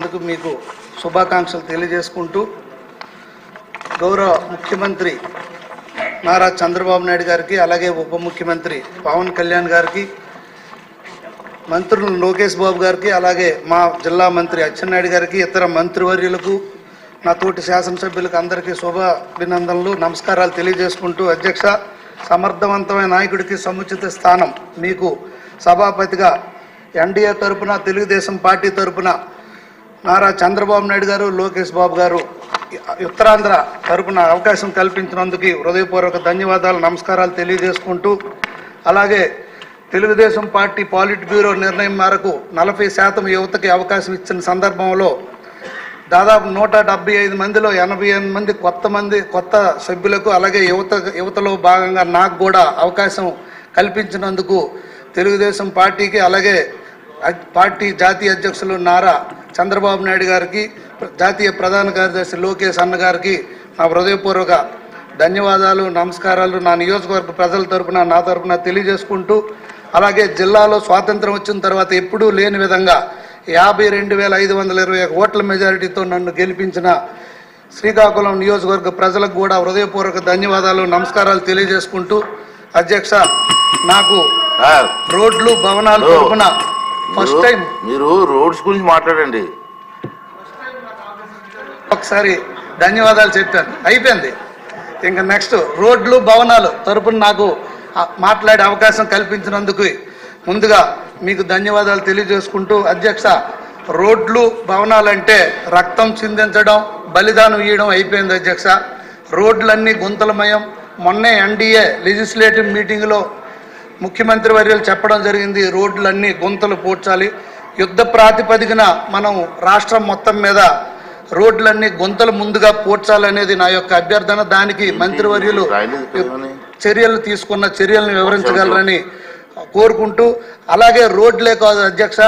చేసినందుకు మీకు శుభాకాంక్షలు తెలియజేసుకుంటూ గౌరవ ముఖ్యమంత్రి నారా చంద్రబాబు నాయుడు గారికి అలాగే ఉప ముఖ్యమంత్రి పవన్ కళ్యాణ్ గారికి మంత్రులు లోకేష్ బాబు గారికి అలాగే మా జిల్లా మంత్రి అచ్చెన్నాయుడు గారికి ఇతర మంత్రివర్యులకు నా తోటి శాసనసభ్యులకు అందరికీ శుభాభినందనలు నమస్కారాలు తెలియజేసుకుంటూ అధ్యక్ష సమర్థవంతమైన నాయకుడికి సముచిత స్థానం మీకు సభాపతిగా ఎన్డీఏ తరపున తెలుగుదేశం పార్టీ తరపున నారా చంద్రబాబు నాయుడు గారు లోకేష్ బాబు గారు ఉత్తరాంధ్ర తరపున అవకాశం కల్పించినందుకు హృదయపూర్వక ధన్యవాదాలు నమస్కారాలు తెలియజేసుకుంటూ అలాగే తెలుగుదేశం పార్టీ పాలిట్ బ్యూరో నిర్ణయం మేరకు 40% యువతకి అవకాశం ఇచ్చిన సందర్భంలో దాదాపు 175 మందిలో 88 మంది కొత్త సభ్యులకు అలాగే యువతలో భాగంగా నాకు కూడా అవకాశం కల్పించినందుకు తెలుగుదేశం పార్టీకి అలాగే పార్టీ జాతీయ అధ్యక్షులు నారా చంద్రబాబు నాయుడు గారికి జాతీయ ప్రధాన కార్యదర్శి లోకేష్ అన్న గారికి నా హృదయపూర్వక ధన్యవాదాలు నమస్కారాలు నా నియోజకవర్గ ప్రజల తరపున నా తరపున తెలియజేసుకుంటూ అలాగే జిల్లాలో స్వాతంత్రం వచ్చిన తర్వాత ఎప్పుడూ లేని విధంగా 52,521 ఓట్ల మెజారిటీతో నన్ను గెలిపించిన శ్రీకాకుళం నియోజకవర్గ ప్రజలకు కూడా హృదయపూర్వక ధన్యవాదాలు నమస్కారాలు తెలియజేసుకుంటూ అధ్యక్ష నాకు రోడ్లు భవనాలు తరపున ఫస్ట్ టైం మీరు రోడ్స్ గురించి మాట్లాడండి ఒకసారి ధన్యవాదాలు చెప్పాను అయిపోయింది ఇంకా నెక్స్ట్ రోడ్లు భవనాలు తరపున నాకు మాట్లాడే అవకాశం కల్పించినందుకు ముందుగా మీకు ధన్యవాదాలు తెలియజేసుకుంటూ అధ్యక్ష రోడ్లు భవనాలంటే రక్తం చిందించడం బలిదానం ఇవ్వడం అయిపోయింది అధ్యక్ష రోడ్లన్నీ గుంతలమయం మొన్నే ఎన్డీఏ లెజిస్లేటివ్ మీటింగ్లో ముఖ్యమంత్రి వర్యులు చెప్పడం జరిగింది రోడ్లన్నీ గుంతలు పూడ్చాలి యుద్ధ ప్రాతిపదికన మనం రాష్ట్రం మొత్తం మీద రోడ్లన్నీ గుంతలు ముందుగా పూడ్చాలనేది నా యొక్క అభ్యర్థన దానికి మంత్రివర్యులు చర్యలు తీసుకున్న చర్యలను వివరించగలరని కోరుకుంటూ అలాగే రోడ్లే కాదు అధ్యక్ష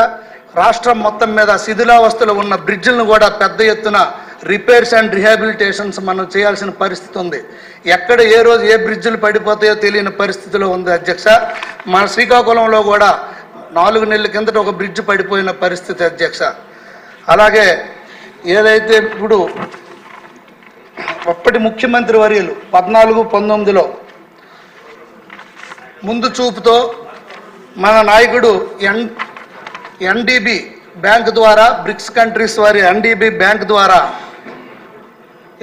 రాష్ట్రం మొత్తం మీద శిథిలావస్థలో ఉన్న బ్రిడ్జిలను కూడా పెద్ద ఎత్తున రిపేర్స్ అండ్ రిహాబిలిటేషన్స్ మనం చేయాల్సిన పరిస్థితి ఉంది ఎక్కడ ఏ రోజు ఏ బ్రిడ్జిలు పడిపోతాయో తెలియని పరిస్థితిలో ఉంది అధ్యక్ష మన శ్రీకాకుళంలో కూడా 4 నెలల కిందట ఒక బ్రిడ్జ్ పడిపోయిన పరిస్థితి అధ్యక్ష అలాగే ఏదైతే ఇప్పుడు అప్పటి ముఖ్యమంత్రి వర్యులు 14-19లో ముందు చూపుతో మన నాయకుడు ఎన్డీబీ బ్యాంక్ ద్వారా బ్రిక్స్ కంట్రీస్ వారి ఎన్డీబీ బ్యాంక్ ద్వారా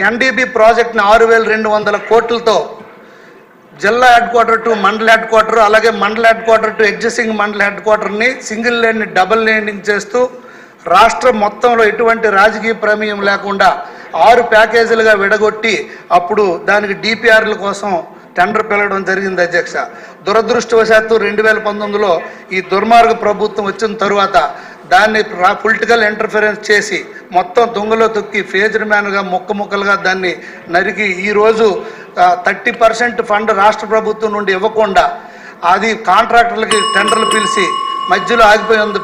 ఎన్డీబీ ప్రాజెక్ట్ని 6,200 కోట్లతో జిల్లా హెడ్ క్వార్టర్ టు మండల హెడ్ క్వార్టర్ అలాగే మండల హెడ్ క్వార్టర్ టు ఎగ్జిస్టింగ్ మండల హెడ్ క్వార్టర్ని సింగిల్ లేన్ని డబుల్ లేనింగ్ చేస్తూ రాష్ట్రం మొత్తంలో ఎటువంటి రాజకీయ ప్రమేయం లేకుండా 6 ప్యాకేజీలుగా విడగొట్టి అప్పుడు దానికి డిపిఆర్ల కోసం టెండర్ పిలవడం జరిగింది అధ్యక్ష దురదృష్టవశాత్తు 2019లో ఈ దుర్మార్గ ప్రభుత్వం వచ్చిన తరువాత దాన్ని పొలిటికల్ ఇంటర్ఫరెన్స్ చేసి మొత్తం దొంగలో తొక్కి ఫేజ్డ్ మ్యాన్గా ముక్కలుగా దాన్ని నరికి ఈరోజు 30% ఫండ్ రాష్ట్ర ప్రభుత్వం నుండి ఇవ్వకుండా అది కాంట్రాక్టర్లకి టెండర్లు పిలిచి మధ్యలో ఆగిపోయి ఉంది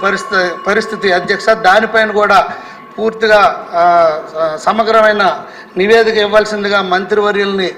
పరిస్థితి అధ్యక్ష దానిపైన కూడా పూర్తిగా సమగ్రమైన నివేదిక ఇవ్వాల్సిందిగా మంత్రివర్యుల్ని